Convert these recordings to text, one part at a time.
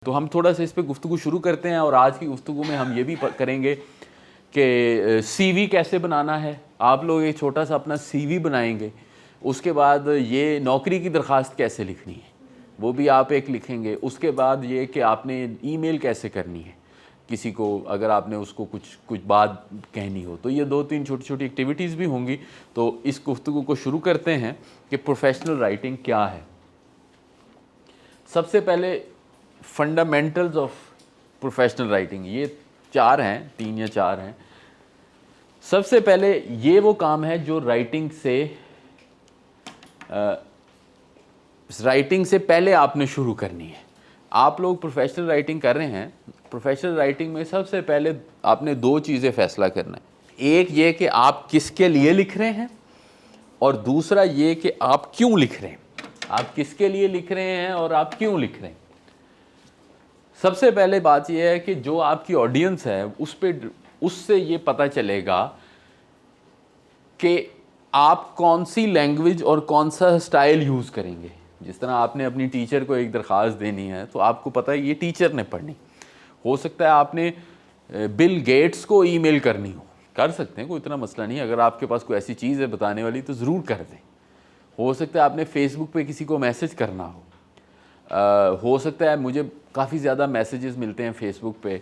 تو ہم تھوڑا سا اس پہ گفتگو شروع کرتے ہیں، اور آج کی گفتگو میں ہم یہ بھی کریں گے کہ سی وی کیسے بنانا ہے۔ آپ لوگ ایک چھوٹا سا اپنا سی وی بنائیں گے، اس کے بعد یہ نوکری کی درخواست کیسے لکھنی ہے وہ بھی آپ ایک لکھیں گے۔ اس کے بعد یہ کہ آپ نے ای میل کیسے کرنی ہے کسی کو، اگر آپ نے اس کو کچھ بات کہنی ہو تو یہ 2-3 چھوٹی چھوٹی ایکٹیویٹیز بھی ہوں گی۔ تو اس گفتگو کو شروع کرتے ہیں کہ پروفیشنل رائٹنگ کیا ہے۔ سب سے پہلے فنڈامنٹلز آف پروفیشنل رائٹنگ، یہ 3 یا 4 ہیں۔ سب سے پہلے یہ وہ کام ہے جو رائٹنگ سے پہلے آپ نے شروع کرنی ہے۔ آپ لوگ پروفیشنل رائٹنگ کر رہے ہیں، پروفیشنل رائٹنگ میں سب سے پہلے آپ نے 2 چیزیں فیصلہ کرنا ہے۔ ایک یہ کہ آپ کس کے لیے لکھ رہے ہیں، اور دوسرا یہ کہ آپ کیوں لکھ رہے ہیں۔ آپ کس کے لیے لکھ رہے ہیں اور آپ کیوں لکھ رہے ہیں۔ سب سے پہلے بات یہ ہے کہ جو آپ کی آڈینس ہے اس سے یہ پتہ چلے گا کہ آپ کون سی لینگویج اور کون سا سٹائل یوز کریں گے۔ جس طرح آپ نے اپنی ٹیچر کو ایک درخواست دینی ہے تو آپ کو پتہ ہے یہ ٹیچر نے پڑھنی، ہو سکتا ہے آپ نے بل گیٹس کو ای میل کرنی ہو، کر سکتے ہیں، کوئی اتنا مسئلہ نہیں۔ اگر آپ کے پاس کوئی ایسی چیز ہے بتانے والی تو ضرور کر دیں۔ ہو سکتا ہے آپ نے فیس بک پہ کسی کو میسج کرنا ہو سکتا ہے مجھے کافی زیادہ میسیجز ملتے ہیں فیس بک پہ،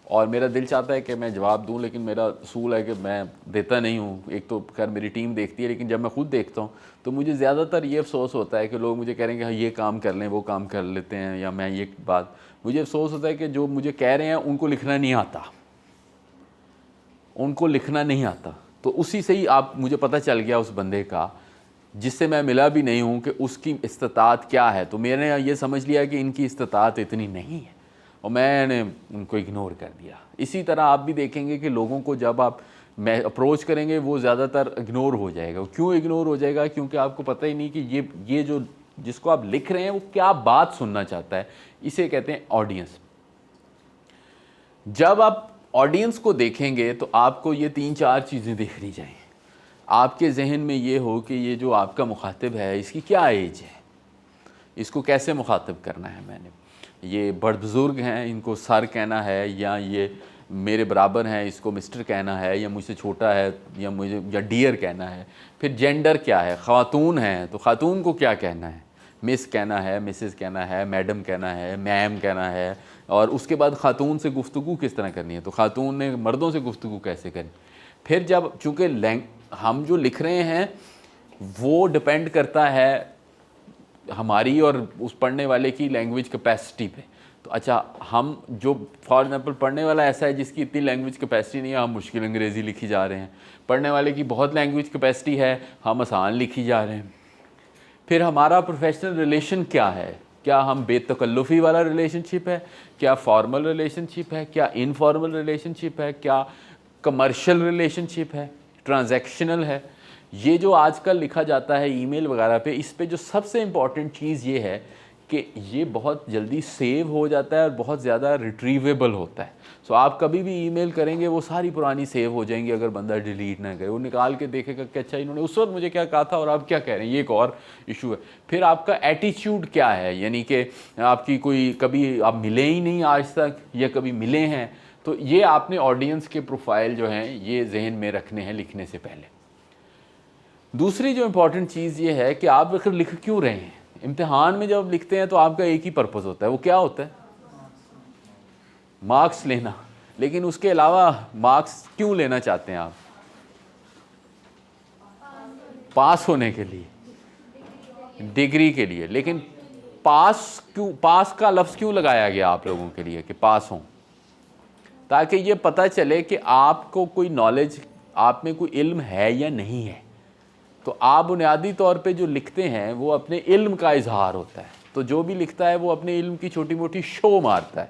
اور میرا دل چاہتا ہے کہ میں جواب دوں، لیکن میرا اصول ہے کہ میں دیتا نہیں ہوں۔ ایک تو خیر میری ٹیم دیکھتی ہے، لیکن جب میں خود دیکھتا ہوں تو مجھے زیادہ تر یہ افسوس ہوتا ہے کہ لوگ مجھے کہہ رہے ہیں کہ ہاں یہ کام کر لیں، وہ کام کر لیتے ہیں، یا میں یہ بات، مجھے افسوس ہوتا ہے کہ جو مجھے کہہ رہے ہیں ان کو لکھنا نہیں آتا۔ تو اسی سے ہی مجھے پتہ چل گیا اس بندے کا جس سے میں ملا بھی نہیں ہوں کہ اس کی استطاعت کیا ہے۔ تو میں نے یہ سمجھ لیا کہ ان کی استطاعت اتنی نہیں ہے، اور میں نے ان کو اگنور کر دیا۔ اسی طرح آپ بھی دیکھیں گے کہ لوگوں کو جب آپ اپروچ کریں گے وہ زیادہ تر اگنور ہو جائے گا۔ کیوں اگنور ہو جائے گا؟ کیونکہ آپ کو پتہ ہی نہیں کہ یہ جو جس کو آپ لکھ رہے ہیں وہ کیا بات سننا چاہتا ہے۔ اسے کہتے ہیں آڈینس۔ جب آپ آڈینس کو دیکھیں گے تو آپ کو یہ 3-4 چیزیں دیکھنی چاہیے۔ آپ کے ذہن میں یہ ہو کہ یہ جو آپ کا مخاطب ہے اس کی کیا ایج ہے، اس کو کیسے مخاطب کرنا ہے۔ میں نے یہ بڑے بزرگ ہیں، ان کو سر کہنا ہے، یا یہ میرے برابر ہیں اس کو مسٹر کہنا ہے، یا مجھ سے چھوٹا ہے یا ڈیئر کہنا ہے۔ پھر جینڈر کیا ہے، خاتون ہیں تو خاتون کو کیا کہنا ہے، مس کہنا ہے، مسز کہنا ہے، میڈم کہنا ہے، میم کہنا ہے۔ اور اس کے بعد خاتون سے گفتگو کس طرح کرنی ہے، تو خاتون نے مردوں سے گفتگو کیسے کرنی۔ پھر جب چونکہ ہم جو لکھ رہے ہیں وہ ڈپینڈ کرتا ہے ہماری اور اس پڑھنے والے کی لینگویج کیپیسٹی پہ۔ تو اچھا، ہم جو فار ایگزامپل پڑھنے والا ایسا ہے جس کی اتنی لینگویج کیپیسٹی نہیں ہے، ہم مشکل انگریزی لکھی جا رہے ہیں۔ پڑھنے والے کی بہت لینگویج کیپیسٹی ہے، ہم آسان لکھی جا رہے ہیں۔ پھر ہمارا پروفیشنل ریلیشن کیا ہے، کیا ہم بے تکلفی والا ریلیشن شپ ہے، کیا فارمل ریلیشن شپ ہے، کیا انفارمل ریلیشن شپ ہے، کیا کمرشل ریلیشن شپ ہے، ٹرانزیکشنل ہے۔ یہ جو آج کل لکھا جاتا ہے ای میل وغیرہ پہ، اس پہ جو سب سے امپورٹنٹ چیز یہ ہے کہ یہ بہت جلدی سیو ہو جاتا ہے اور بہت زیادہ ریٹریویبل ہوتا ہے۔ سو آپ کبھی بھی ای میل کریں گے وہ ساری پرانی سیو ہو جائیں گی، اگر بندہ ڈیلیٹ نہ کرے، وہ نکال کے دیکھے گا کہ اچھا انہوں نے اس وقت مجھے کیا کہا تھا اور آپ کیا کہہ رہے ہیں، یہ ایک اور ایشو ہے۔ پھر آپ کا ایٹیچیوڈ کیا ہے، یعنی کہ آپ کی کوئی کبھی آپ ملے ہی نہیں آج تک، یا کبھی ملے ہیں، تو یہ آپ نے آڈینس کے پروفائل جو ہیں یہ ذہن میں رکھنے ہیں لکھنے سے پہلے۔ دوسری جو امپورٹنٹ چیز یہ ہے کہ آپ آخر لکھ کیوں رہے ہیں۔ امتحان میں جب لکھتے ہیں تو آپ کا ایک ہی پرپز ہوتا ہے، وہ کیا ہوتا ہے؟ مارکس لینا۔ لیکن اس کے علاوہ مارکس کیوں لینا چاہتے ہیں آپ؟ پاس ہونے کے لیے، ڈگری کے لیے۔ لیکن پاس کا لفظ کیوں لگایا گیا آپ لوگوں کے لیے کہ پاس ہوں؟ تاکہ یہ پتہ چلے کہ آپ کو کوئی نالج، آپ میں کوئی علم ہے یا نہیں ہے۔ تو آپ بنیادی طور پہ جو لکھتے ہیں وہ اپنے علم کا اظہار ہوتا ہے، تو جو بھی لکھتا ہے وہ اپنے علم کی چھوٹی موٹی شو مارتا ہے۔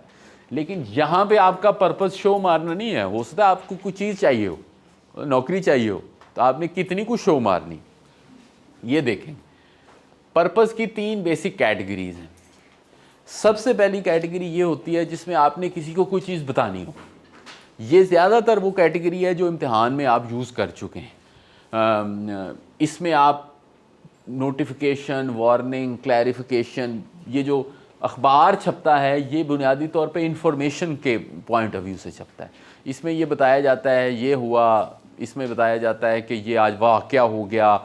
لیکن یہاں پہ آپ کا پرپس شو مارنا نہیں ہے۔ ہو سکتا ہے آپ کو کوئی چیز چاہیے ہو، نوکری چاہیے ہو، تو آپ نے کتنی کچھ شو مارنی۔ یہ دیکھیں، پرپس کی 3 بیسک کیٹیگریز ہیں۔ سب سے پہلی کیٹیگری یہ ہوتی ہے جس میں آپ نے کسی کو کوئی چیز بتانی ہو۔ یہ زیادہ تر وہ کیٹیگری ہے جو امتحان میں آپ یوز کر چکے ہیں۔ اس میں آپ نوٹیفیکیشن، وارننگ، کلیریفیکیشن، یہ جو اخبار چھپتا ہے یہ بنیادی طور پہ انفارمیشن کے پوائنٹ آف ویو سے چھپتا ہے. اس میں یہ بتایا جاتا ہے یہ ہوا، اس میں بتایا جاتا ہے کہ یہ آج واقعہ ہو گیا،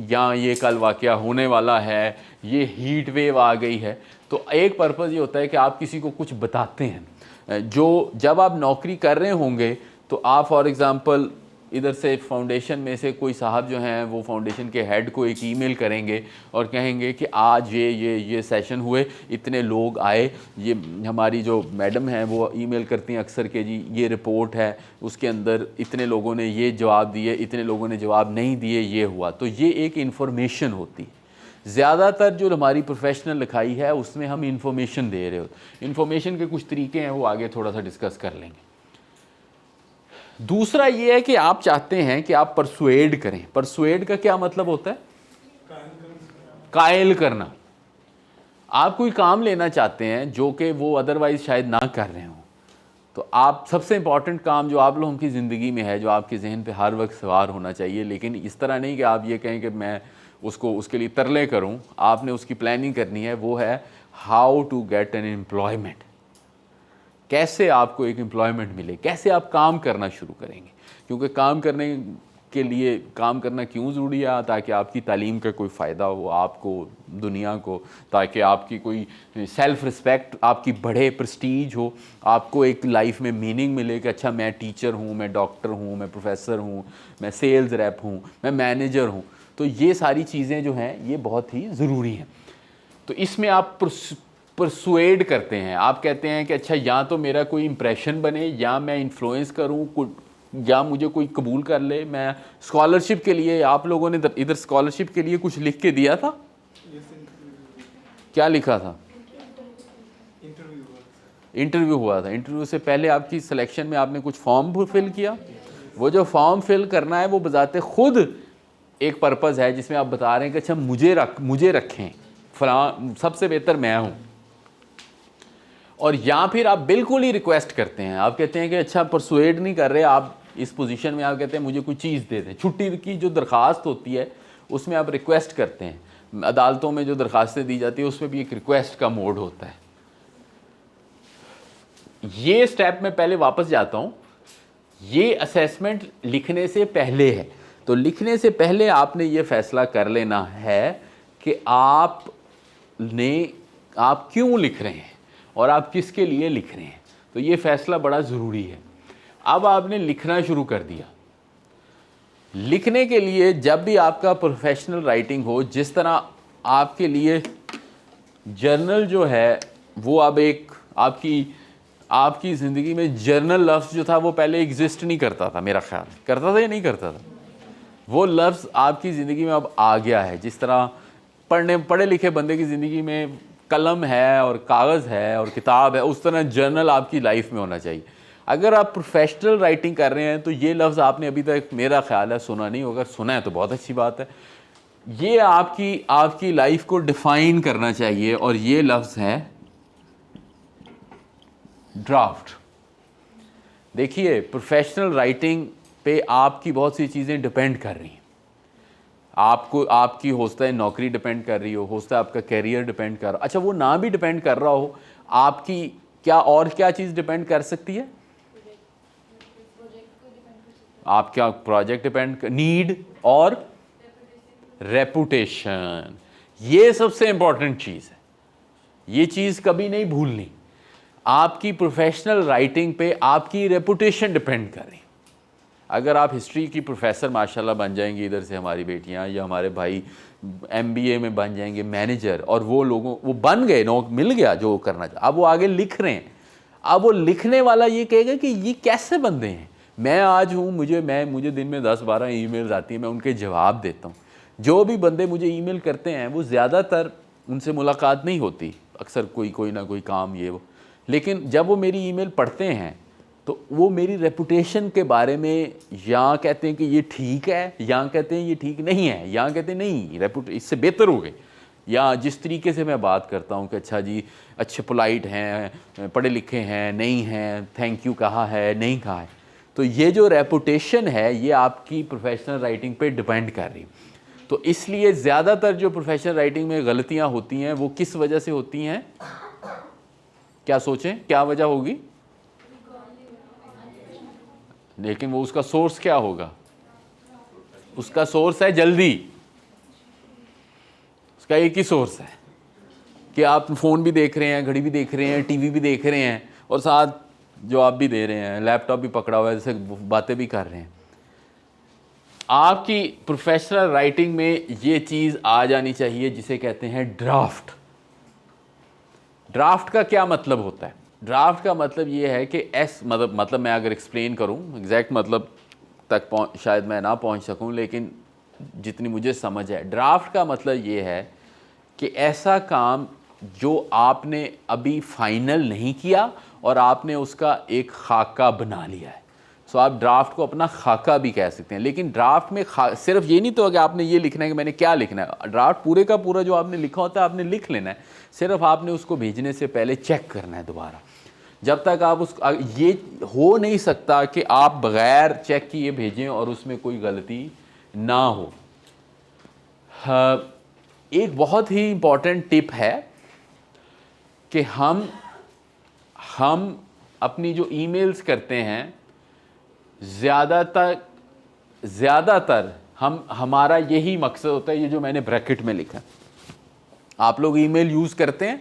یا یہ کل واقعہ ہونے والا ہے، یہ ہیٹ ویو آ گئی ہے. تو ایک پرپز یہ ہوتا ہے کہ آپ کسی کو کچھ بتاتے ہیں. جو جب آپ نوکری کر رہے ہوں گے تو آپ فار ایگزامپل ادھر سے فاؤنڈیشن میں سے کوئی صاحب جو ہیں وہ فاؤنڈیشن کے ہیڈ کو ایک ای میل کریں گے اور کہیں گے کہ آج یہ سیشن ہوئے، اتنے لوگ آئے، یہ ہماری جو میڈم ہیں وہ ای میل کرتی ہیں اکثر کہ جی یہ رپورٹ ہے، اس کے اندر اتنے لوگوں نے یہ جواب دیے، اتنے لوگوں نے جواب نہیں دیے، یہ ہوا. تو یہ ایک انفارمیشن ہوتی ہے. زیادہ تر جو ہماری پروفیشنل لکھائی ہے اس میں ہم انفارمیشن دے رہے ہوتے. انفارمیشن کے کچھ طریقے ہیں وہ آگے تھوڑا سا ڈسکس کر لیں گے. دوسرا یہ ہے کہ آپ چاہتے ہیں کہ آپ پرسویڈ کریں. پرسویڈ کا کیا مطلب ہوتا ہے؟ قائل کرنا. آپ کوئی کام لینا چاہتے ہیں جو کہ وہ ادروائز شاید نہ کر رہے ہوں، تو آپ سب سے امپورٹنٹ کام جو آپ لوگوں کی زندگی میں ہے، جو آپ کے ذہن پہ ہر وقت سوار ہونا چاہیے، لیکن اس طرح نہیں کہ آپ یہ کہیں کہ میں اس کے لیے ترلے کروں، آپ نے اس کی پلاننگ کرنی ہے، وہ ہے how to get an employment. کیسے آپ کو ایک امپلائمنٹ ملے، کیسے آپ کام کرنا شروع کریں گے. کیونکہ کام کرنے کے لیے کام کرنا کیوں ضروری ہے؟ تاکہ آپ کی تعلیم کا کوئی فائدہ ہو آپ کو، دنیا کو، تاکہ آپ کی کوئی سیلف رسپیکٹ آپ کی بڑھے، پرسٹیج ہو، آپ کو ایک لائف میں میننگ ملے کہ اچھا میں ٹیچر ہوں، میں ڈاکٹر ہوں، میں پروفیسر ہوں، میں سیلز ریپ ہوں، میں مینیجر ہوں. تو یہ ساری چیزیں جو ہیں یہ بہت ہی ضروری ہیں. تو اس میں آپ پرسویڈ کرتے ہیں. آپ کہتے ہیں کہ اچھا یا تو میرا کوئی امپریشن بنے، یا میں انفلوئنس کروں، یا مجھے کوئی قبول کر لے. میں اسکالرشپ کے لیے، آپ لوگوں نے ادھر اسکالرشپ کے لیے کچھ لکھ کے دیا تھا، کیا لکھا تھا؟ انٹرویو ہوا تھا. انٹرویو سے پہلے آپ کی سلیکشن میں آپ نے کچھ فارم فل کیا. وہ جو فارم فل کرنا ہے وہ بذات خود ایک پرپز ہے جس میں آپ بتا رہے ہیں کہ اچھا مجھے رکھیں، فلاں سب سے بہتر میں ہوں. اور یا پھر آپ بالکل ہی ریکویسٹ کرتے ہیں، آپ کہتے ہیں کہ اچھا پرسویڈ نہیں کر رہے آپ اس پوزیشن میں، آپ کہتے ہیں مجھے کوئی چیز دے دیں. چھٹی کی جو درخواست ہوتی ہے اس میں آپ ریکویسٹ کرتے ہیں. عدالتوں میں جو درخواستیں دی جاتی ہیں اس میں بھی ایک ریکویسٹ کا موڈ ہوتا ہے. یہ سٹیپ میں پہلے واپس جاتا ہوں. یہ اسیسمنٹ لکھنے سے پہلے ہے. تو لکھنے سے پہلے آپ نے یہ فیصلہ کر لینا ہے کہ آپ کیوں لکھ رہے ہیں اور آپ کس کے لیے لکھ رہے ہیں. تو یہ فیصلہ بڑا ضروری ہے. اب آپ نے لکھنا شروع کر دیا. لکھنے کے لیے جب بھی آپ کا پروفیشنل رائٹنگ ہو، جس طرح آپ کے لیے جرنل جو ہے وہ اب ایک آپ کی زندگی میں جرنل لفظ جو تھا وہ پہلے ایگزسٹ نہیں کرتا تھا. میرا خیال کرتا تھا یا نہیں کرتا تھا؟ وہ لفظ آپ کی زندگی میں اب آ گیا ہے. جس طرح پڑھے لکھے بندے کی زندگی میں قلم ہے اور کاغذ ہے اور کتاب ہے، اس طرح جرنل آپ کی لائف میں ہونا چاہیے. اگر آپ پروفیشنل رائٹنگ کر رہے ہیں تو یہ لفظ آپ نے ابھی تک میرا خیال ہے سنا نہیں ہوگا. سنا ہے تو بہت اچھی بات ہے. یہ آپ کی لائف کو ڈیفائن کرنا چاہیے. اور یہ لفظ ہے ڈرافٹ. دیکھیے پروفیشنل رائٹنگ پہ آپ کی بہت سی چیزیں ڈپینڈ کر رہی ہیں. آپ کی ہو سکتا ہے نوکری ڈپینڈ کر رہی ہو سکتا ہے آپ کا کیریئر ڈپینڈ کر رہا ہو. اچھا وہ نہ بھی ڈپینڈ کر رہا ہو، آپ کی کیا چیز ڈپینڈ کر سکتی ہے؟ آپ کیا پروجیکٹ ڈپینڈ نیڈ اور ریپوٹیشن. یہ سب سے امپورٹنٹ چیز ہے. یہ چیز کبھی نہیں بھولنی. آپ کی پروفیشنل رائٹنگ پہ آپ کی ریپوٹیشن ڈپینڈ کر رہی. اگر آپ ہسٹری کی پروفیسر ماشاءاللہ بن جائیں گے، ادھر سے ہماری بیٹیاں یا ہمارے بھائی ایم بی اے میں بن جائیں گے مینیجر، اور وہ بن گئے، مل گیا جو کرنا چاہا، اب وہ آگے لکھ رہے ہیں. اب وہ لکھنے والا یہ کہے گا کہ یہ کیسے بندے ہیں. میں آج ہوں، مجھے دن میں 10-12 ای میلز آتی ہیں، میں ان کے جواب دیتا ہوں. جو بھی بندے مجھے ای میل کرتے ہیں وہ زیادہ تر ان سے ملاقات نہیں ہوتی، اکثر کوئی نہ کوئی کام یہ وہ. لیکن جب وہ میری ای میل پڑھتے ہیں تو وہ میری ریپوٹیشن کے بارے میں یا کہتے ہیں کہ یہ ٹھیک ہے، یا کہتے ہیں یہ ٹھیک نہیں ہے، یا کہتے ہیں نہیں اس سے بہتر ہو گئے. یا جس طریقے سے میں بات کرتا ہوں کہ اچھا جی اچھے پولائٹ ہیں، پڑھے لکھے ہیں، نہیں ہیں، تھینک یو کہا ہے، نہیں کہا ہے. تو یہ جو ریپوٹیشن ہے یہ آپ کی پروفیشنل رائٹنگ پہ ڈپینڈ کر رہی. تو اس لیے زیادہ تر جو پروفیشنل رائٹنگ میں غلطیاں ہوتی ہیں وہ کس وجہ سے ہوتی ہیں؟ کیا سوچیں کیا وجہ ہوگی؟ لیکن وہ اس کا سورس کیا ہوگا؟ اس کا سورس ہے جلدی. اس کا ایک ہی سورس ہے کہ آپ فون بھی دیکھ رہے ہیں, گھڑی بھی دیکھ رہے ہیں, ٹی وی بھی دیکھ رہے ہیں, اور ساتھ جواب بھی دے رہے ہیں, لیپ ٹاپ بھی پکڑا ہوا ہے, جیسے باتیں بھی کر رہے ہیں. آپ کی پروفیشنل رائٹنگ میں یہ چیز آ جانی چاہیے جسے کہتے ہیں ڈرافٹ. ڈرافٹ کا کیا مطلب ہوتا ہے؟ ڈرافٹ کا مطلب یہ ہے کہ مطلب میں اگر ایکسپلین کروں ایگزیکٹ مطلب تک شاید میں نہ پہنچ سکوں, لیکن جتنی مجھے سمجھ ہے, ڈرافٹ کا مطلب یہ ہے کہ ایسا کام جو آپ نے ابھی فائنل نہیں کیا اور آپ نے اس کا ایک خاکہ بنا لیا ہے. سو آپ ڈرافٹ کو اپنا خاکہ بھی کہہ سکتے ہیں. لیکن ڈرافٹ میں صرف یہ نہیں تو کہ آپ نے یہ لکھنا ہے کہ میں نے کیا لکھنا ہے. ڈرافٹ پورے کا پورا جو آپ نے لکھا ہوتا ہے آپ نے لکھ لینا ہے, صرف آپ نے اس کو بھیجنے سے پہلے چیک کرنا ہے دوبارہ. جب تک آپ یہ ہو نہیں سکتا کہ آپ بغیر چیک کیے بھیجیں اور اس میں کوئی غلطی نہ ہو. ایک بہت ہی امپورٹنٹ ٹپ ہے کہ ہم اپنی جو ای میلز کرتے ہیں زیادہ تر ہمارا یہی مقصد ہوتا ہے, یہ جو میں نے بریکٹ میں لکھا. آپ لوگ ای میل یوز کرتے ہیں؟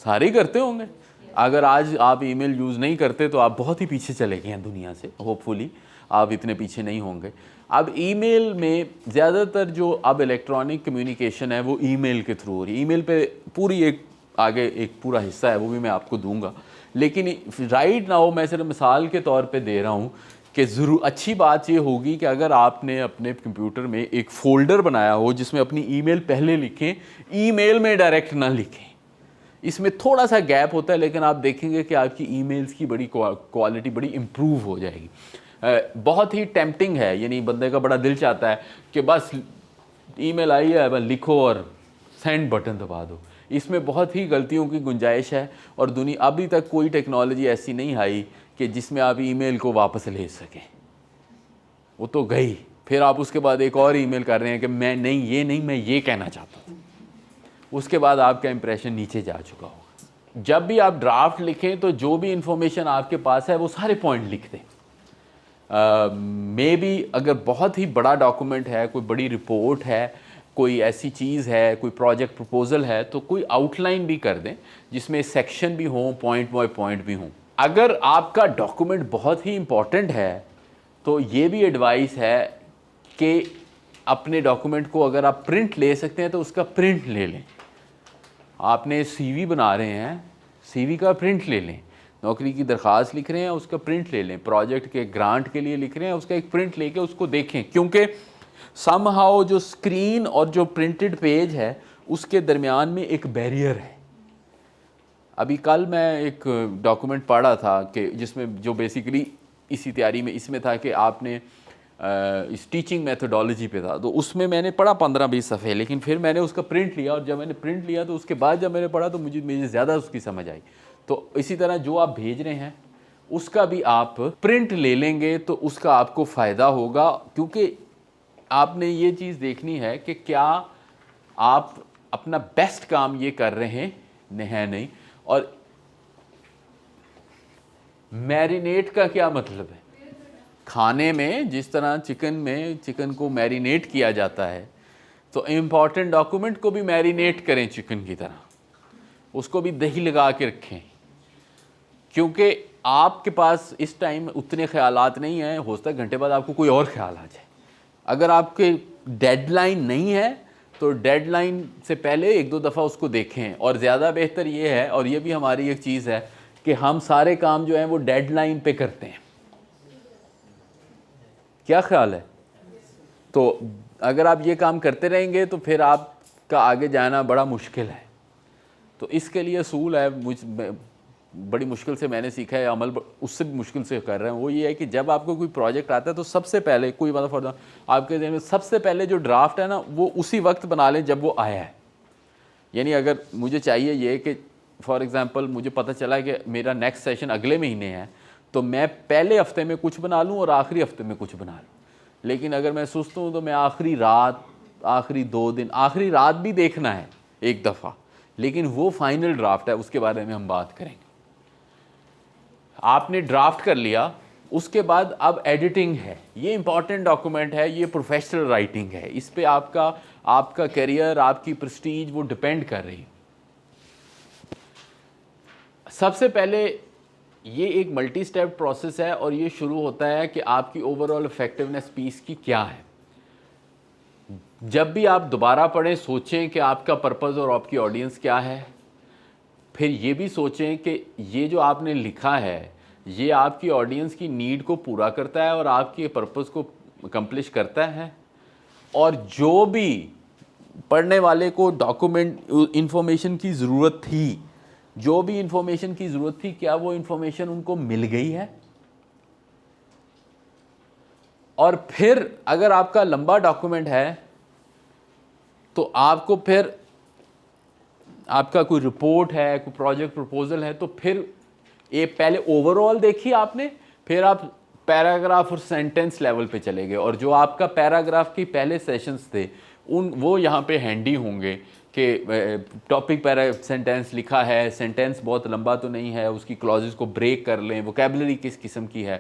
سارے ہی کرتے ہوں گے. اگر آج آپ ای میل یوز نہیں کرتے تو آپ بہت ہی پیچھے چلے گئے ہیں دنیا سے. ہوپ فلی آپ اتنے پیچھے نہیں ہوں گے. اب ای میل میں زیادہ تر جو اب الیکٹرانک کمیونیکیشن ہے وہ ای میل کے تھرو ہو رہی ہے. ای میل پہ پوری آگے ایک پورا حصہ ہے, وہ بھی میں آپ کو دوں گا. لیکن رائٹ ناؤ میں صرف مثال کے طور پہ دے رہا ہوں کہ اچھی بات یہ ہوگی کہ اگر آپ نے اپنے کمپیوٹر میں ایک فولڈر بنایا ہو جس میں اپنی ای میل پہلے لکھیں, ای میل میں ڈائریکٹ نہ لکھیں. اس میں تھوڑا سا گیپ ہوتا ہے لیکن آپ دیکھیں گے کہ آپ کی ای میلز کی بڑی کوالٹی بڑی امپروو ہو جائے گی. بہت ہی ٹیمپٹنگ ہے, یعنی بندے کا بڑا دل چاہتا ہے کہ بس ای میل آئی ہے بس لکھو اور سینڈ بٹن دبا دو. اس میں بہت ہی غلطیوں کی گنجائش ہے, اور ابھی تک کوئی ٹیکنالوجی ایسی نہیں آئی کہ جس میں آپ ای میل کو واپس لے سکیں. وہ تو گئی, پھر آپ اس کے بعد ایک اور ای میل کر رہے ہیں کہ میں یہ کہنا چاہتا ہوں. اس کے بعد آپ کا امپریشن نیچے جا چکا ہوگا. جب بھی آپ ڈرافٹ لکھیں تو جو بھی انفارمیشن آپ کے پاس ہے وہ سارے پوائنٹ لکھ دیں. مے بی اگر بہت ہی بڑا ڈاکومنٹ ہے, کوئی بڑی رپورٹ ہے, کوئی ایسی چیز ہے, کوئی پروجیکٹ پروپوزل ہے, تو کوئی آؤٹ لائن بھی کر دیں جس میں سیکشن بھی ہوں, پوائنٹ بائی پوائنٹ بھی ہوں. اگر آپ کا ڈاکومنٹ بہت ہی امپورٹنٹ ہے تو یہ بھی ایڈوائس ہے کہ اپنے ڈاکومنٹ کو اگر آپ پرنٹ لے سکتے ہیں تو اس کا پرنٹ لے لیں. آپ نے سی وی بنا رہے ہیں, سی وی کا پرنٹ لے لیں. نوکری کی درخواست لکھ رہے ہیں, اس کا پرنٹ لے لیں. پروجیکٹ کے گرانٹ کے لیے لکھ رہے ہیں, اس کا ایک پرنٹ لے کے اس کو دیکھیں. کیونکہ سم ہاؤ جو اسکرین اور جو پرنٹڈ پیج ہے اس کے درمیان میں ایک بیریئر ہے. ابھی کل میں ایک ڈاکومنٹ پڑھا تھا کہ جس میں جو بیسیکلی اسی تیاری میں اس میں تھا کہ آپ نے اس ٹیچنگ میتھڈالوجی پہ تھا, تو اس میں میں نے پڑھا 15-20 صفحے, لیکن پھر میں نے اس کا پرنٹ لیا, اور جب میں نے پرنٹ لیا تو اس کے بعد جب میں نے پڑھا تو مجھے زیادہ اس کی سمجھ آئی. تو اسی طرح جو آپ بھیج رہے ہیں اس کا بھی آپ پرنٹ لے لیں گے تو اس کا آپ کو فائدہ ہوگا, کیونکہ آپ نے یہ چیز دیکھنی ہے کہ کیا آپ اپنا بیسٹ کام یہ کر رہے ہیں نہیں. اور میرینیٹ کا کیا مطلب ہے؟ کھانے میں جس طرح چکن کو میرینیٹ کیا جاتا ہے, تو امپورٹنٹ ڈاکومنٹ کو بھی میرینیٹ کریں چکن کی طرح, اس کو بھی دہی لگا کے رکھیں. کیونکہ آپ کے پاس اس ٹائم اتنے خیالات نہیں ہیں, ہو سکتا ہے گھنٹے بعد آپ کو کوئی اور خیال آ جائے. اگر آپ کے ڈیڈ لائن نہیں ہے تو ڈیڈ لائن سے پہلے 1-2 دفعہ اس کو دیکھیں. اور زیادہ بہتر یہ ہے, اور یہ بھی ہماری ایک چیز ہے, کہ ہم سارے کام جو ہیں وہ ڈیڈ لائن پہ کرتے ہیں. کیا خیال ہے؟ تو اگر آپ یہ کام کرتے رہیں گے تو پھر آپ کا آگے جانا بڑا مشکل ہے. تو اس کے لیے اصول ہے, بڑی مشکل سے میں نے سیکھا ہے, عمل اس سے بھی مشکل سے کر رہے ہیں. وہ یہ ہے کہ جب آپ کو کوئی پروجیکٹ آتا ہے تو سب سے پہلے کوئی مطلب آپ کے ذہن میں سب سے پہلے جو ڈرافٹ ہے نا وہ اسی وقت بنا لیں جب وہ آیا ہے. یعنی اگر مجھے چاہیے یہ کہ فار ایگزامپل مجھے پتہ چلا کہ میرا نیکسٹ سیشن اگلے مہینے ہے, تو میں پہلے ہفتے میں کچھ بنا لوں اور آخری ہفتے میں کچھ بنا لوں. لیکن اگر میں سست ہوں تو میں آخری رات آخری 2 دن آخری رات بھی دیکھنا ہے ایک دفعہ، لیکن وہ فائنل ڈرافٹ ہے، اس کے بارے میں ہم بات کریں گے۔ آپ نے ڈرافٹ کر لیا، اس کے بعد اب ایڈیٹنگ ہے، یہ امپورٹنٹ ڈاکومنٹ ہے، یہ پروفیشنل رائٹنگ ہے، اس پہ آپ کا کیریئر، آپ کی پریسٹیج وہ ڈپینڈ کر رہی ہے۔ سب سے پہلے یہ ایک ملٹی سٹیپ پروسیس ہے، اور یہ شروع ہوتا ہے کہ آپ کی اوور آل افیکٹونیس پیس کی کیا ہے۔ جب بھی آپ دوبارہ پڑھیں، سوچیں کہ آپ کا پرپز اور آپ کی آڈینس کیا ہے، پھر یہ بھی سوچیں کہ یہ جو آپ نے لکھا ہے یہ آپ کی آڈینس کی نیڈ کو پورا کرتا ہے اور آپ کے پرپز کو اکمپلش کرتا ہے، اور جو بھی پڑھنے والے کو ڈاکومنٹ انفارمیشن کی ضرورت تھی، جو بھی انفارمیشن کی ضرورت تھی، کیا وہ انفارمیشن ان کو مل گئی ہے۔ اور پھر اگر آپ کا لمبا ڈاکومنٹ ہے تو آپ کو پھر آپ کا کوئی رپورٹ ہے، کوئی پروجیکٹ پروپوزل ہے، تو پھر ایک پہلے اوور آل دیکھیے آپ نے، پھر آپ پیراگراف اور سینٹنس لیول پہ چلے گئے، اور جو آپ کا پیراگراف کی پہلے سیشنز تھے وہ یہاں پہ ہینڈی ہوں گے کہ ٹاپک سینٹینس لکھا ہے، سینٹینس بہت لمبا تو نہیں ہے، اس کی کلازز کو بریک کر لیں، ووکیبلری کس قسم کی ہے۔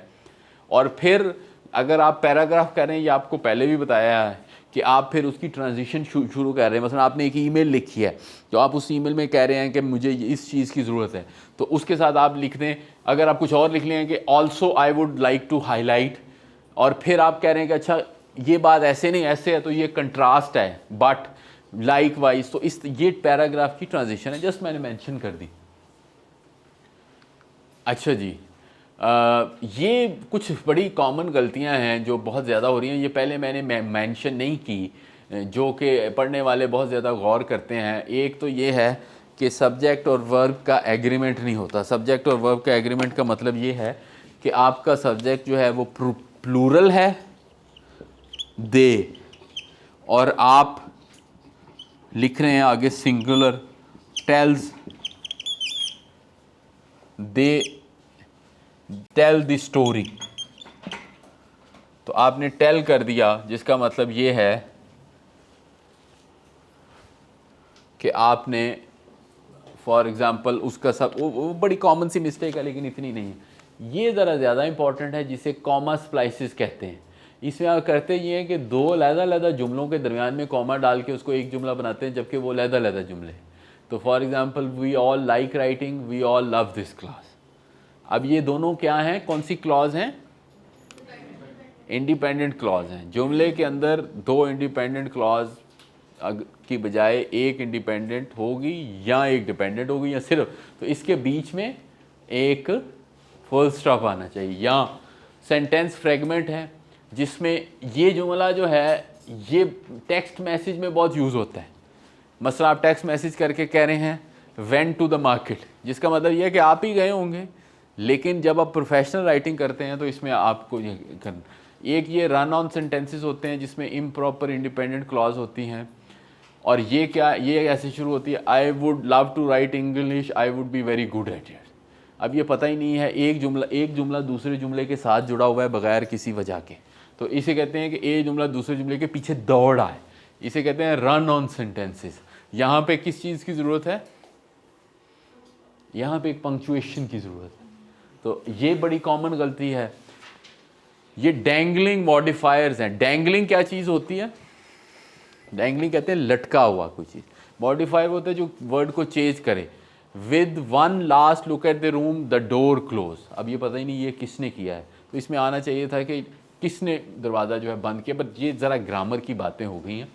اور پھر اگر آپ پیراگراف کر رہے ہیں، یہ آپ کو پہلے بھی بتایا ہے کہ آپ پھر اس کی ٹرانزیشن شروع کر رہے ہیں۔ مثلا آپ نے ایک ای میل لکھی ہے، تو آپ اس ای میل میں کہہ رہے ہیں کہ مجھے اس چیز کی ضرورت ہے، تو اس کے ساتھ آپ لکھ دیں، اگر آپ کچھ اور لکھ لیں کہ also I would like to highlight, اور پھر آپ کہہ رہے ہیں کہ اچھا یہ بات ایسے نہیں ایسے ہے، تو یہ کنٹراسٹ ہے، بٹ لائک وائز، تو یہ پیراگراف کی ٹرانزیشن ہے، جسٹ میں نے مینشن کر دی۔ اچھا جی، یہ کچھ بڑی کامن غلطیاں ہیں جو بہت زیادہ ہو رہی ہیں، یہ پہلے میں نے مینشن نہیں کی، جو کہ پڑھنے والے بہت زیادہ غور کرتے ہیں۔ ایک تو یہ ہے کہ سبجیکٹ اور ورب کا ایگریمنٹ نہیں ہوتا۔ سبجیکٹ اور ورب کا ایگریمنٹ کا مطلب یہ ہے کہ آپ کا سبجیکٹ جو ہے وہ پلورل ہے، دے، اور آپ لکھ رہے ہیں آگے singular, tells, they tell the story, تو آپ نے ٹیل کر دیا، جس کا مطلب یہ ہے کہ آپ نے فار ایگزامپل اس کا وہ بڑی کامن سی مسٹیک ہے لیکن اتنی نہیں ہے، یہ ذرا زیادہ امپورٹنٹ ہے، جسے کوما سپلائسز کہتے ہیں۔ اس میں آپ کرتے یہ ہیں کہ 2 علیحدہ جملوں کے درمیان میں کوما ڈال کے اس کو ایک جملہ بناتے ہیں، جبکہ وہ علیحدہ جملے۔ تو for example we all like writing, we all love this class. اب یہ دونوں کیا ہیں، کون سی کلاز ہیں؟ انڈیپینڈنٹ کلاز ہیں۔ جملے کے اندر 2 انڈیپینڈنٹ کلاز کی بجائے ایک انڈیپینڈنٹ ہوگی یا ایک ڈیپینڈنٹ ہوگی یا صرف، تو اس کے بیچ میں ایک فل سٹاپ آنا چاہیے۔ یا سینٹینس فریگمنٹ ہے، جس میں یہ جملہ جو ہے یہ ٹیکسٹ میسیج میں بہت یوز ہوتا ہے۔ مثلا آپ ٹیکسٹ میسیج کر کے کہہ رہے ہیں وینٹ ٹو دا مارکیٹ، جس کا مطلب یہ ہے کہ آپ ہی گئے ہوں گے، لیکن جب آپ پروفیشنل رائٹنگ کرتے ہیں تو اس میں آپ کو یہ کرنا۔ ایک یہ رن آن سینٹینسز ہوتے ہیں جس میں امپراپر انڈیپینڈنٹ کلاز ہوتی ہیں، اور یہ کیا، یہ ایسے شروع ہوتی ہے I would love to write English, I would be very good at it. اب یہ پتہ ہی نہیں ہے، ایک جملہ دوسرے جملے کے ساتھ جڑا ہوا ہے بغیر کسی وجہ کے، تو اسے کہتے ہیں کہ ایک جملہ دوسرے جملے کے پیچھے دوڑ آئے، اسے کہتے ہیں رن آن سینٹینسز۔ یہاں پہ کس چیز کی ضرورت ہے؟ یہاں پہ ایک پنکچویشن کی ضرورت ہے، تو یہ بڑی کامن غلطی ہے۔ یہ ڈینگلنگ ماڈیفائرز ہیں۔ ڈینگلنگ کیا چیز ہوتی ہے؟ ڈینگلنگ کہتے ہیں لٹکا ہوا کوئی چیز، ماڈیفائر ہوتا ہے جو ورڈ کو چینج کرے۔ With one last look at the room the door close, اب یہ پتہ ہی نہیں یہ کس نے کیا ہے، تو اس میں آنا چاہیے تھا کہ کس نے دروازہ جو ہے بند کیا، بٹ یہ ذرا گرامر کی باتیں ہو گئی ہیں۔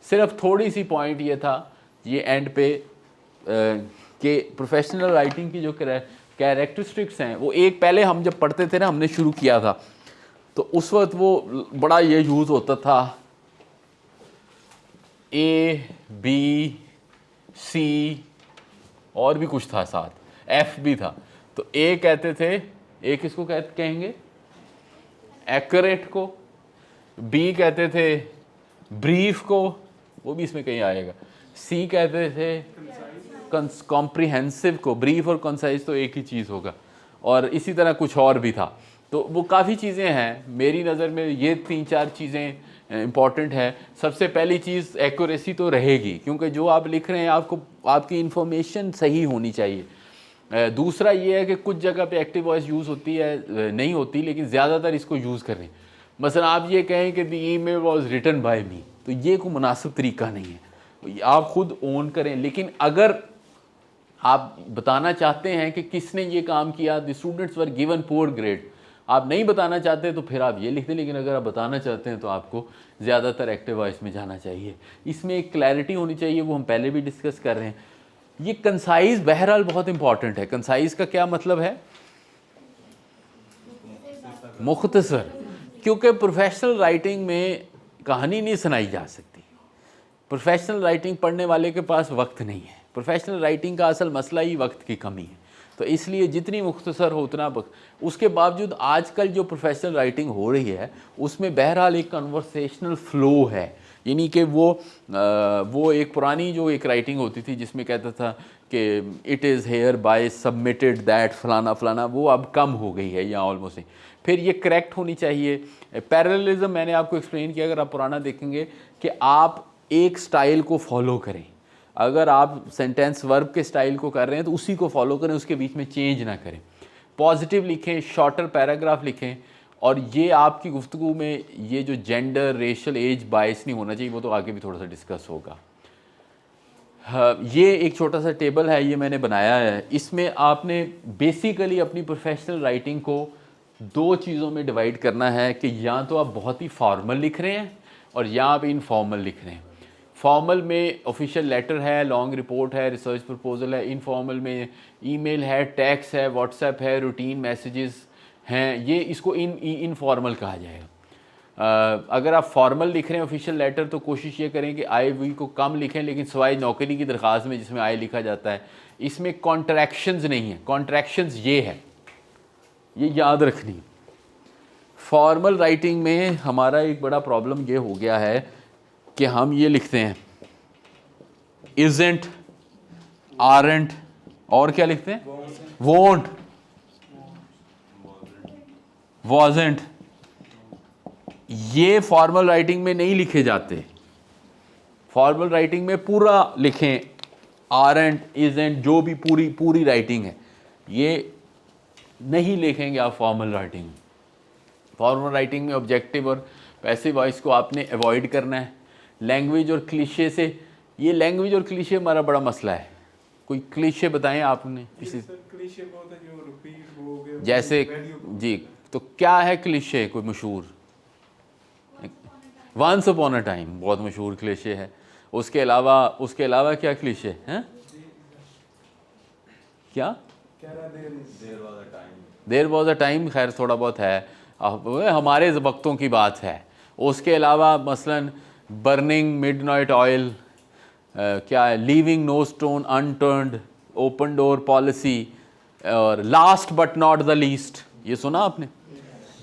صرف تھوڑی سی پوائنٹ یہ تھا یہ اینڈ پہ کہ پروفیشنل رائٹنگ کی جو کیریکٹرسٹکس ہیں، وہ ایک پہلے ہم جب پڑھتے تھے نا، ہم نے شروع کیا تھا تو اس وقت وہ بڑا یہ یوز ہوتا تھا، اے بی سی اور بھی کچھ تھا ساتھ، ایف بھی تھا، تو اے کہتے تھے، اے کس کو کہیں گے؟ ایکوریٹ کو، بی کہتے تھے بریف کو، وہ بھی اس میں کہیں آئے گا، سی کہتے تھے کمپریہنسو کو، بریف اور کنسائز تو ایک ہی چیز ہوگا، اور اسی طرح کچھ اور بھی تھا۔ تو وہ کافی چیزیں ہیں، میری نظر میں یہ 3-4 چیزیں امپورٹنٹ ہے. سب سے پہلی چیز ایکوریسی تو رہے گی, کیونکہ جو آپ لکھ رہے ہیں آپ کی انفارمیشن صحیح ہونی چاہیے. دوسرا یہ ہے کہ کچھ جگہ پہ ایکٹیو وائس یوز ہوتی ہے, نہیں ہوتی, لیکن زیادہ تر اس کو یوز کریں. مثلا آپ یہ کہیں کہ دی ای میل واز ریٹن بائی می, تو یہ کوئی مناسب طریقہ نہیں ہے, آپ خود اون کریں. لیکن اگر آپ بتانا چاہتے ہیں کہ کس نے یہ کام کیا, دی اسٹوڈنٹس ور گیون پور گریڈ, آپ نہیں بتانا چاہتے تو پھر آپ یہ لکھ دیں. لیکن اگر آپ بتانا چاہتے ہیں تو آپ کو زیادہ تر ایکٹیو وائس میں جانا چاہیے. اس میں ایک کلیئرٹی ہونی چاہیے, وہ ہم پہلے بھی ڈسکس کر رہے ہیں. یہ کنسائز بہرحال بہت امپورٹنٹ ہے. کنسائز کا کیا مطلب ہے؟ مختصر. کیونکہ پروفیشنل رائٹنگ میں کہانی نہیں سنائی جا سکتی. پروفیشنل رائٹنگ پڑھنے والے کے پاس وقت نہیں ہے. پروفیشنل رائٹنگ کا اصل مسئلہ ہی وقت کی کمی ہے. تو اس لیے جتنی مختصر ہو اتنا اس کے باوجود آج کل جو پروفیشنل رائٹنگ ہو رہی ہے اس میں بہرحال ایک کنورسیشنل فلو ہے. یعنی کہ وہ ایک پرانی جو ایک رائٹنگ ہوتی تھی جس میں کہتا تھا کہ it is here by submitted that فلانا فلانا, وہ اب کم ہو گئی ہے یا آلموسٹ. پھر یہ کریکٹ ہونی چاہیے. پیراللزم میں نے آپ کو ایکسپلین کیا, اگر آپ پرانا دیکھیں گے کہ آپ ایک سٹائل کو فالو کریں. اگر آپ سینٹینس ورب کے سٹائل کو کر رہے ہیں تو اسی کو فالو کریں, اس کے بیچ میں چینج نہ کریں. پازیٹیو لکھیں, شارٹر پیراگراف لکھیں. اور یہ آپ کی گفتگو میں یہ جو جینڈر, ریشل, ایج بائس نہیں ہونا چاہیے, وہ تو آگے بھی تھوڑا سا ڈسکس ہوگا. یہ ایک چھوٹا سا ٹیبل ہے, یہ میں نے بنایا ہے. اس میں آپ نے بیسیکلی اپنی پروفیشنل رائٹنگ کو دو چیزوں میں ڈیوائڈ کرنا ہے کہ یا تو آپ بہت ہی فارمل لکھ رہے ہیں اور یا آپ انفارمل لکھ رہے ہیں. فارمل میں آفیشیل لیٹر ہے, لانگ رپورٹ ہے, ریسرچ پرپوزل ہے. انفارمل میں ای میل ہے, ٹیکسٹ ہے, واٹس ایپ ہے, روٹین میسیجز ہیں. یہ اس کو انفارمل کہا جائے گا. اگر آپ فارمل لکھ رہے ہیں آفیشیل لیٹر تو کوشش یہ کریں کہ آئی وی کو کم لکھیں, لیکن سوائے نوکری کی درخواست میں جس میں آئی لکھا جاتا ہے, اس میں کانٹریکشنز نہیں ہیں. کانٹریکشنز یہ ہے, یہ یاد رکھنی. فارمل رائٹنگ میں ہمارا ایک بڑا پرابلم یہ ہو گیا ہے کہ ہم یہ لکھتے ہیں isn't, aren't, اور کیا لکھتے ہیں, won't, wasn't. یہ فارمل رائٹنگ میں نہیں لکھے جاتے. فارمل رائٹنگ میں پورا لکھیں, aren't, isn't, جو بھی پوری رائٹنگ ہے, یہ نہیں لکھیں گے آپ فارمل رائٹنگ میں. فارمل رائٹنگ میں آبجیکٹیو اور پیسو وائس کو آپ نے ایوائڈ کرنا ہے. لینگویج اور کلیشے سے, یہ لینگویج اور کلیشے ہمارا بڑا مسئلہ ہے. کوئی کلیشے بتائیں آپ نے کسی, جیسے جی, تو کیا ہے کلیشے کوئی مشہور؟ ونس اپون اے ٹائم بہت مشہور کلیشے ہے. اس کے علاوہ کیا کلیشے ہیں؟ کیا دیر واز اے ٹائم, خیر تھوڑا بہت ہے, ہمارے وقتوں کی بات ہے. اس کے علاوہ مثلا برننگ مڈ نائٹ آئل, کیا ہے, لیونگ نو اسٹون انٹرنڈ, اوپن ڈور پالیسی, اور last but not the least. یہ سنا آپ نے؟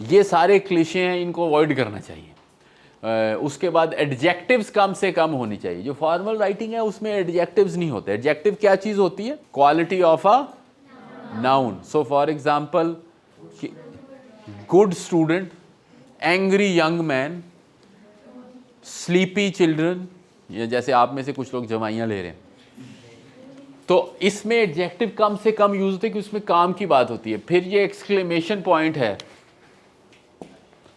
یہ سارے کلیشے ہیں, ان کو اوائڈ کرنا چاہیے. اس کے بعد ایڈجیکٹیوز کم سے کم ہونی چاہیے. جو فارمل رائٹنگ ہے اس میں ایڈجیکٹیوز نہیں ہوتے. ایڈجیکٹیو کیا چیز ہوتی ہے؟ Quality of a noun. So for example, good student, angry young man, sleepy children, یہ جیسے آپ میں سے کچھ لوگ جمائیاں لے رہے ہیں. تو اس میں ایڈجیکٹیو کم سے کم یوز ہوتے ہیں کہ اس میں کام کی بات ہوتی ہے. پھر یہ ایکسکلیمیشن پوائنٹ ہے,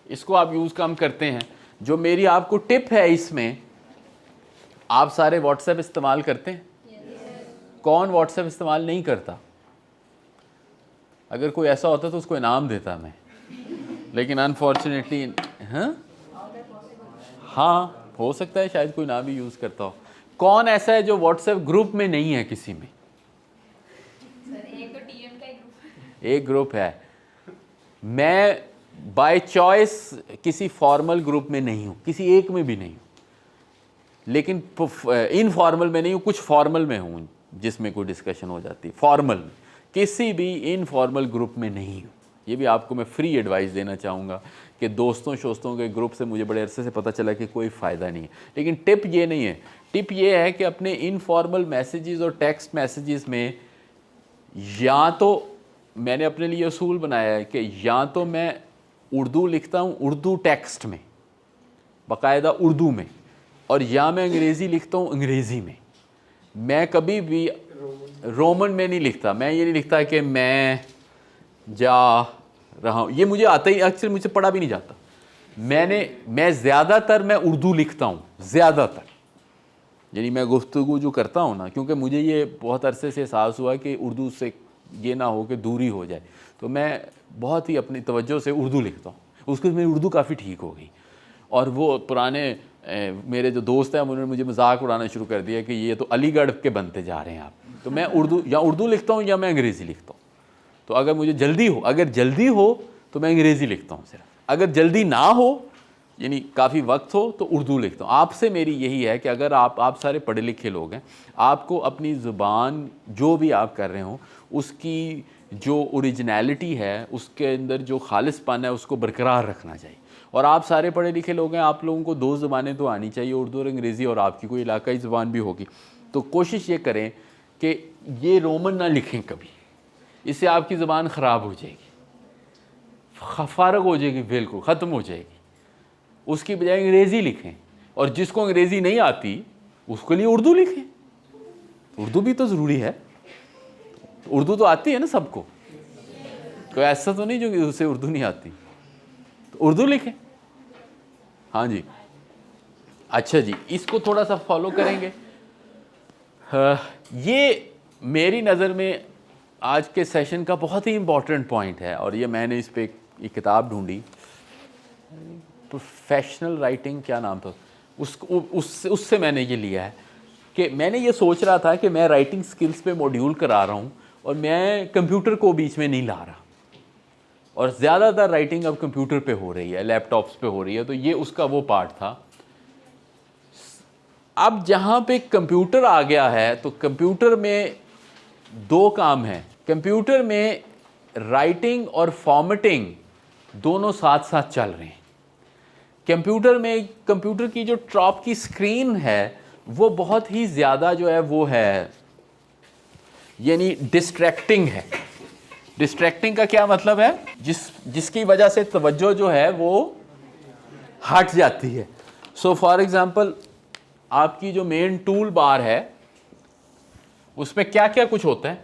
اس کو آپ یوز کم کرتے ہیں. جو میری آپ کو ٹپ ہے اس میں, آپ سارے واٹس ایپ استعمال کرتے ہیں؟ کون واٹس ایپ استعمال نہیں کرتا؟ اگر کوئی ایسا ہوتا تو اس کو انعام دیتا میں, لیکن انفارچونیٹلی ہاں ہو سکتا ہے شاید کوئی نہ بھی یوز کرتا ہو. کون ایسا ہے جو واٹس ایپ گروپ میں نہیں ہے کسی میں؟ ایک گروپ ہے. میں بائی چوائس کسی فارمل گروپ میں نہیں ہوں, کسی ایک میں بھی نہیں ہوں, لیکن انفارمل میں نہیں ہوں, کچھ فارمل میں ہوں جس میں کوئی ڈسکشن ہو جاتی. فارمل کسی بھی انفارمل گروپ میں نہیں ہوں. یہ بھی آپ کو میں فری ایڈوائس دینا چاہوں گا کہ دوستوں کے گروپ سے مجھے بڑے عرصے سے پتہ چلا کہ کوئی فائدہ نہیں ہے. لیکن ٹپ یہ نہیں ہے. ٹپ یہ ہے کہ اپنے انفارمل میسیجز اور ٹیکسٹ میسیجز میں یا تو میں نے اپنے لیے اصول بنایا ہے کہ یا تو میں اردو لکھتا ہوں اردو ٹیکسٹ میں, باقاعدہ اردو میں، اور یا میں انگریزی لکھتا ہوں انگریزی میں کبھی بھی رومن میں نہیں لکھتا. میں یہ نہیں لکھتا کہ میں جا رہا ہوں، یہ مجھے آتا ہی، اکثر مجھ سے پڑھا بھی نہیں جاتا. میں زیادہ تر میں اردو لکھتا ہوں، زیادہ تر، یعنی میں گفتگو جو کرتا ہوں نا، کیونکہ مجھے یہ بہت عرصے سے احساس ہوا کہ اردو سے یہ نہ ہو کہ دوری ہو جائے، تو میں بہت ہی اپنی توجہ سے اردو لکھتا ہوں. اس کے میری اردو کافی ٹھیک ہو گئی. اور وہ پرانے میرے جو دوست ہیں انہوں نے مجھے مذاق اڑانا شروع کر دیا کہ یہ تو علی گڑھ کے بنتے جا رہے ہیں آپ. تو میں اردو لکھتا ہوں یا میں انگریزی لکھتا ہوں. تو اگر مجھے جلدی ہو تو میں انگریزی لکھتا ہوں صرف. اگر جلدی نہ ہو، یعنی کافی وقت ہو، تو اردو لکھتا ہوں. آپ سے میری یہی ہے کہ اگر آپ سارے پڑھے لکھے لوگ ہیں، آپ کو اپنی زبان جو بھی آپ کر رہے ہوں اس کی جو اوریجنیلٹی ہے، اس کے اندر جو خالص پن ہے، اس کو برقرار رکھنا چاہیے. اور آپ سارے پڑھے لکھے لوگ ہیں، آپ لوگوں کو 2 زبانیں تو آنی چاہیے، اردو اور انگریزی، اور آپ کی کوئی علاقائی زبان بھی ہوگی. تو کوشش یہ کریں کہ یہ رومن نہ لکھیں کبھی، اس سے آپ کی زبان خراب ہو جائے گی، فارغ ہو جائے گی، بالکل ختم ہو جائے گی. اس کی بجائے انگریزی لکھیں. اور جس کو انگریزی نہیں آتی اس کے لیے اردو لکھیں. اردو بھی تو ضروری ہے. اردو تو آتی ہے نا سب کو، کوئی ایسا تو نہیں جو کہ اسے اردو نہیں آتی. تو اردو لکھیں. ہاں جی، اچھا جی، اس کو تھوڑا سا فالو کریں گے. یہ میری نظر میں آج کے سیشن کا بہت ہی امپورٹنٹ پوائنٹ ہے، اور یہ میں نے اس پہ ایک کتاب ڈھونڈی، پروفیشنل رائٹنگ، کیا نام تھا اس سے میں نے یہ لیا ہے کہ میں نے یہ سوچ رہا تھا کہ میں رائٹنگ سکلز پہ موڈیول کرا رہا ہوں اور میں کمپیوٹر کو بیچ میں نہیں لا رہا، اور زیادہ تر رائٹنگ اب کمپیوٹر پہ ہو رہی ہے، لیپ ٹاپس پہ ہو رہی ہے. تو یہ اس کا وہ پارٹ تھا. اب جہاں پہ کمپیوٹر آ گیا ہے تو کمپیوٹر میں 2 کام ہیں. کمپیوٹر میں رائٹنگ اور فارمیٹنگ دونوں ساتھ ساتھ چل رہے ہیں. کمپیوٹر کی جو ٹاپ کی اسکرین ہے وہ بہت ہی زیادہ جو ہے وہ ہے، یعنی ڈسٹریکٹنگ ہے. ڈسٹریکٹنگ کا کیا مطلب ہے؟ جس کی وجہ سے توجہ جو ہے وہ ہٹ جاتی ہے. سو فار ایگزامپل، آپ کی جو مین ٹول بار ہے اس میں کیا کیا کچھ ہوتا ہے؟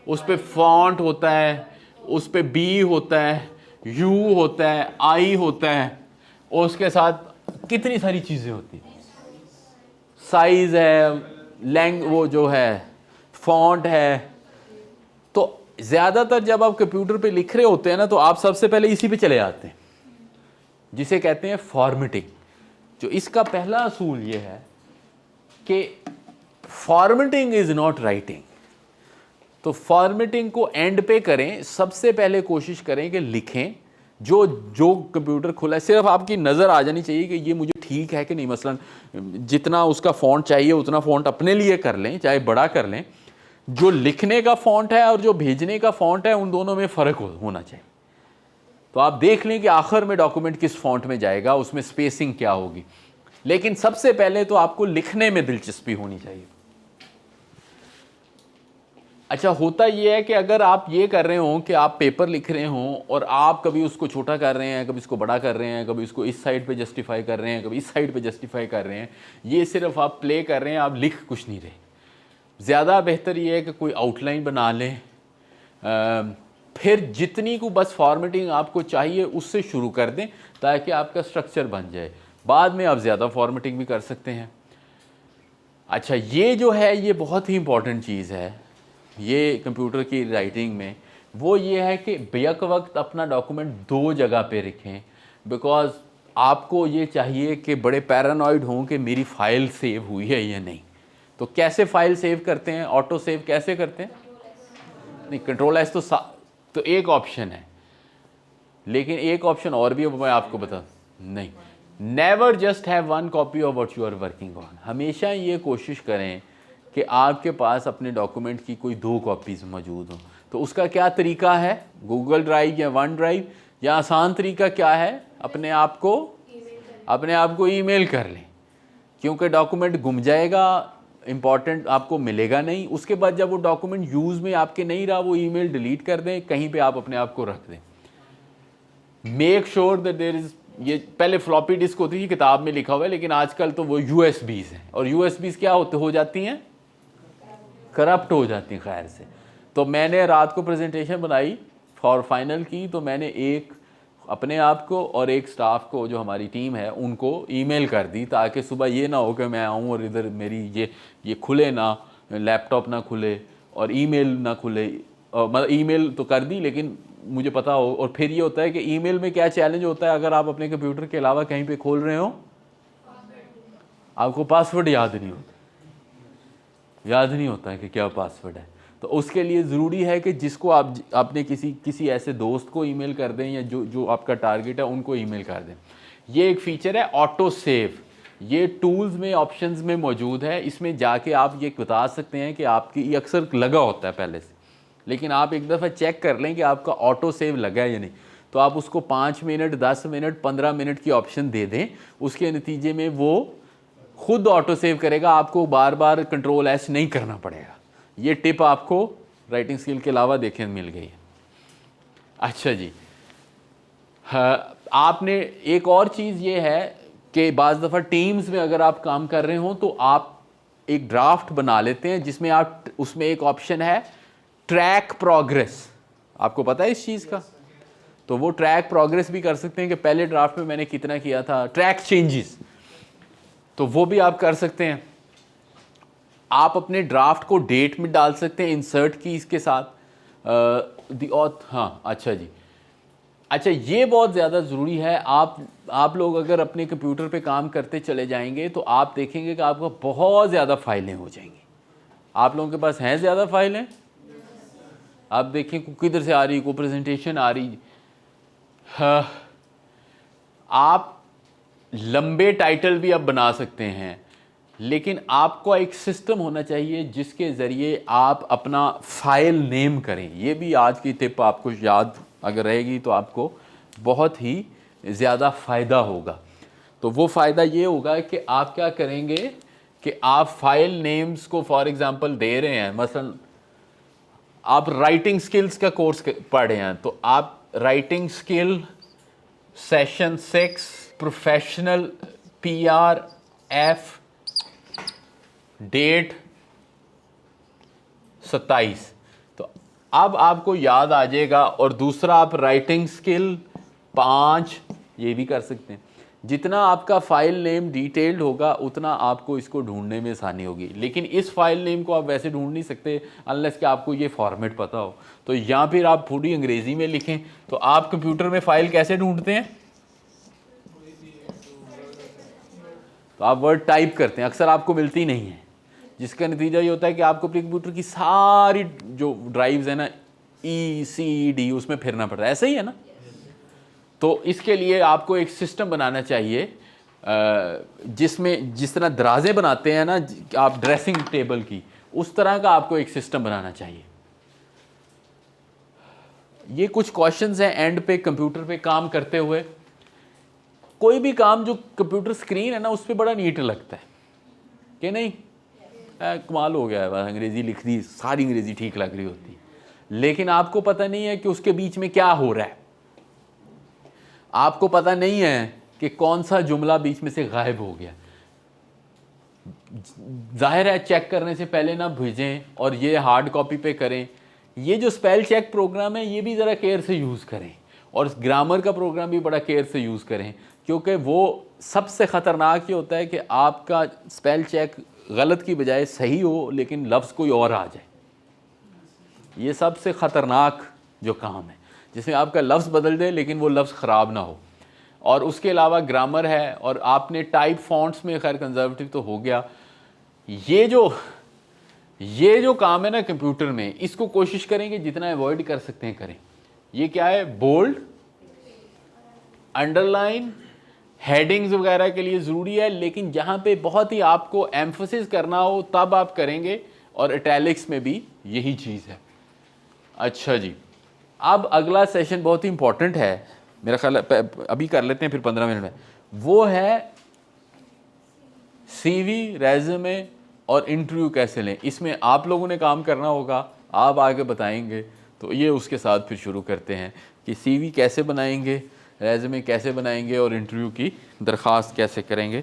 اس پہ فونٹ ہوتا ہے، اس پہ بی ہوتا ہے، یو ہوتا ہے، آئی ہوتا ہے، اور اس کے ساتھ کتنی ساری چیزیں ہوتی ہیں. سائز ہے، وہ جو ہے فونٹ ہے. تو زیادہ تر جب آپ کمپیوٹر پہ لکھ رہے ہوتے ہیں نا تو آپ سب سے پہلے اسی پہ چلے آتے ہیں جسے کہتے ہیں فارمیٹنگ. جو اس کا پہلا اصول یہ ہے کہ فارمیٹنگ از ناٹ رائٹنگ. تو فارمیٹنگ کو اینڈ پہ کریں. سب سے پہلے کوشش کریں کہ لکھیں جو کمپیوٹر کھلا ہے، صرف آپ کی نظر آ جانی چاہیے کہ یہ مجھے ٹھیک ہے کہ نہیں. مثلا جتنا اس کا فونٹ چاہیے اتنا فونٹ اپنے لیے کر لیں، چاہے بڑا کر لیں. جو لکھنے کا فونٹ ہے اور جو بھیجنے کا فونٹ ہے ان دونوں میں فرق ہونا چاہیے. تو آپ دیکھ لیں کہ آخر میں ڈاکومنٹ کس فونٹ میں جائے گا، اس میں سپیسنگ کیا ہوگی. لیکن سب سے پہلے تو آپ کو لکھنے میں دلچسپی ہونی چاہیے. اچھا، ہوتا یہ ہے کہ اگر آپ یہ کر رہے ہوں کہ آپ پیپر لکھ رہے ہوں اور آپ کبھی اس کو چھوٹا کر رہے ہیں، کبھی اس کو بڑا کر رہے ہیں، کبھی اس کو اس سائڈ پہ جسٹیفائی کر رہے ہیں، کبھی اس سائڈ پہ جسٹیفائی کر رہے ہیں، یہ صرف آپ پلے کر رہے ہیں، آپ لکھ کچھ نہیں رہے. زیادہ بہتر یہ ہے کہ کوئی آؤٹ لائن بنا لیں. پھر جتنی کو بس فارمیٹنگ آپ کو چاہیے اس سے شروع کر دیں تاکہ آپ کا سٹرکچر بن جائے. بعد میں آپ زیادہ فارمیٹنگ بھی کر سکتے ہیں. اچھا، یہ جو ہے یہ بہت ہی امپورٹنٹ چیز ہے یہ کمپیوٹر کی رائٹنگ میں. وہ یہ ہے کہ بیک وقت اپنا ڈاکومنٹ 2 جگہ پہ رکھیں، بیکاز آپ کو یہ چاہیے کہ بڑے پیرانوائڈ ہوں کہ میری فائل سیو ہوئی ہے یا نہیں. تو کیسے فائل سیو کرتے ہیں؟ آٹو سیو کیسے کرتے ہیں؟ نہیں، کنٹرول ایس تو ایک آپشن ہے، لیکن ایک آپشن اور بھی ہے، میں آپ کو بتا نہیں. Never just have 1 copy of what you are working on. ہمیشہ یہ کوشش کریں کہ آپ کے پاس اپنے ڈاکومنٹ کی کوئی 2 کاپیز موجود ہوں. تو اس کا کیا طریقہ ہے؟ گوگل ڈرائیو یا ون ڈرائیو، یا آسان طریقہ کیا ہے؟ اپنے آپ کو ای میل کر لیں، کیونکہ ڈاکومنٹ گم جائے گا، امپورٹنٹ آپ کو ملے گا نہیں. اس کے بعد جب وہ ڈاکومنٹ یوز میں آپ کے نہیں رہا، وہ ای میل ڈیلیٹ کر دیں، کہیں پہ آپ اپنے آپ کو رکھ دیں. میک شور دیٹ دیر از یہ پہلے فلاپی ڈسک ہوتی تھی, کتاب میں لکھا ہوا ہے, لیکن آج کل تو وہ یو ایس بیز ہیں, اور یو ایس بیز کیا ہو جاتی ہیں, کرپٹ ہو جاتی ہیں خیر سے. تو میں نے رات کو پریزنٹیشن بنائی فار فائنل کی, تو میں نے ایک اپنے آپ کو اور ایک سٹاف کو جو ہماری ٹیم ہے ان کو ای میل کر دی, تاکہ صبح یہ نہ ہو کہ میں آؤں اور ادھر میری یہ کھلے نہ, لیپ ٹاپ نہ کھلے اور ای میل نہ کھلے. مطلب ای میل تو کر دی لیکن مجھے پتا ہو. اور پھر یہ ہوتا ہے کہ ای میل میں کیا چیلنج ہوتا ہے, اگر آپ اپنے کمپیوٹر کے علاوہ کہیں پہ کھول رہے ہو, آپ کو پاسورڈ یاد نہیں ہوتا ہے کہ کیا پاسورڈ ہے. تو اس کے لیے ضروری ہے کہ جس کو آپ نے کسی ایسے دوست کو ای میل کر دیں, یا جو آپ کا ٹارگٹ ہے ان کو ای میل کر دیں. یہ ایک فیچر ہے آٹو سیو, یہ ٹولز میں آپشنز میں موجود ہے. اس میں جا کے آپ یہ بتا سکتے ہیں کہ آپ کی, یہ اکثر لگا ہوتا ہے پہلے سے, لیکن آپ ایک دفعہ چیک کر لیں کہ آپ کا آٹو سیو لگا ہے یا نہیں. تو آپ اس کو 5 منٹ 10 منٹ 15 منٹ کی آپشن دے دیں, اس کے نتیجے میں وہ خود آٹو سیو کرے گا, آپ کو بار بار کنٹرول ایس نہیں کرنا پڑے گا. یہ ٹپ آپ کو رائٹنگ سکل کے علاوہ دیکھیں مل گئی ہے. اچھا جی, آپ نے ایک اور چیز یہ ہے کہ بعض دفعہ ٹیمز میں اگر آپ کام کر رہے ہوں تو آپ ایک ڈرافٹ بنا لیتے ہیں جس میں اس میں ایک آپشن ہے ٹریک پروگریس. آپ کو پتہ ہے اس چیز کا؟ تو وہ ٹریک پروگریس بھی کر سکتے ہیں کہ پہلے ڈرافٹ میں نے کتنا کیا تھا. ٹریک چینجز, تو وہ بھی آپ کر سکتے ہیں. آپ اپنے ڈرافٹ کو ڈیٹ میں ڈال سکتے ہیں انسرٹ کی اس کے ساتھ. ہاں اچھا جی, اچھا یہ بہت زیادہ ضروری ہے. آپ لوگ اگر اپنے کمپیوٹر پہ کام کرتے چلے جائیں گے تو آپ دیکھیں گے کہ آپ کو بہت زیادہ فائلیں ہو جائیں گی. آپ لوگوں کے پاس ہیں زیادہ فائلیں؟ آپ دیکھیں کدھر سے آ رہی, کوئی پریزنٹیشن آ رہی. آپ لمبے ٹائٹل بھی اب بنا سکتے ہیں, لیکن آپ کو ایک سسٹم ہونا چاہیے جس کے ذریعے آپ اپنا فائل نیم کریں. یہ بھی آج کی ٹپ آپ کو یاد اگر رہے گی تو آپ کو بہت ہی زیادہ فائدہ ہوگا. تو وہ فائدہ یہ ہوگا کہ آپ کیا کریں گے کہ آپ فائل نیمز کو فار ایگزامپل دے رہے ہیں. مثلا آپ رائٹنگ سکلز کا کورس پڑھ رہے ہیں, تو آپ رائٹنگ سکل سیشن 6 پروفیشنل PRF ڈیٹ 27, تو اب آپ کو یاد آ جائے گا. اور دوسرا آپ رائٹنگ سکل 5 یہ بھی کر سکتے ہیں. جتنا آپ کا فائل نیم ڈیٹیلڈ ہوگا اتنا آپ کو اس کو ڈھونڈنے میں آسانی ہوگی. لیکن اس فائل نیم کو آپ ویسے ڈھونڈ نہیں سکتے انلیس کہ آپ کو یہ فارمیٹ پتہ ہو. تو یا پھر آپ پوری انگریزی میں لکھیں. تو آپ کمپیوٹر میں فائل کیسے ڈھونڈتے ہیں؟ تو آپ ورڈ ٹائپ کرتے ہیں, اکثر آپ کو ملتی نہیں ہے, جس کا نتیجہ یہ ہوتا ہے کہ آپ کو اپنے کمپیوٹر کی ساری جو ڈرائیوز ہیں نا ECD اس میں پھرنا پڑتا ہے. ایسا ہی ہے نا. تو اس کے لیے آپ کو ایک سسٹم بنانا چاہیے جس میں جس طرح درازیں بناتے ہیں نا آپ ڈریسنگ ٹیبل کی, اس طرح کا آپ کو ایک سسٹم بنانا چاہیے. یہ کچھ کوشچنز ہیں اینڈ پہ کمپیوٹر پہ کام کرتے ہوئے. کوئی بھی کام جو کمپیوٹر سکرین ہے نا اس پہ بڑا نیٹ لگتا ہے کہ نہیں؟ کمال ہو گیا ہے, انگریزی لکھ دی, ساری انگریزی ٹھیک لگ رہی ہوتی ہے, لیکن آپ کو پتہ نہیں ہے کہ اس کے بیچ میں کیا ہو رہا ہے. آپ کو پتہ نہیں ہے کہ کون سا جملہ بیچ میں سے غائب ہو گیا. ظاہر ہے چیک کرنے سے پہلے نہ بھیجیں, اور یہ ہارڈ کاپی پہ کریں. یہ جو اسپیل چیک پروگرام ہے یہ بھی ذرا کیئر سے یوز کریں, اور گرامر کا پروگرام بھی بڑا کیئر سے یوز کریں, کیونکہ وہ سب سے خطرناک یہ ہوتا ہے کہ آپ کا اسپیل چیک غلط کی بجائے صحیح ہو لیکن لفظ کوئی اور آ جائے. یہ سب سے خطرناک جو کام ہے, جس میں آپ کا لفظ بدل دے لیکن وہ لفظ خراب نہ ہو. اور اس کے علاوہ گرامر ہے, اور آپ نے ٹائپ فونٹس میں خیر کنزرویٹو تو ہو گیا. یہ جو کام ہے نا کمپیوٹر میں, اس کو کوشش کریں کہ جتنا ایوائڈ کر سکتے ہیں کریں. یہ کیا ہے؟ بولڈ, انڈر لائن, ہیڈنگز وغیرہ کے لیے ضروری ہے, لیکن جہاں پہ بہت ہی آپ کو ایمفسس کرنا ہو تب آپ کریں گے. اور اٹیلکس میں بھی یہی چیز ہے. اچھا جی, اب اگلا سیشن بہت ہی امپورٹنٹ ہے میرا خیال ہے, ابھی کر لیتے ہیں پھر 15 منٹ میں. وہ ہے CV, ریزیومے اور انٹرویو کیسے لیں. اس میں آپ لوگوں نے کام کرنا ہوگا, آپ آگے بتائیں گے. تو یہ اس کے ساتھ پھر شروع کرتے ہیں کہ CV کیسے بنائیں گے, ریزومے کیسے بنائیں گے اور انٹرویو کی درخواست کیسے کریں گے.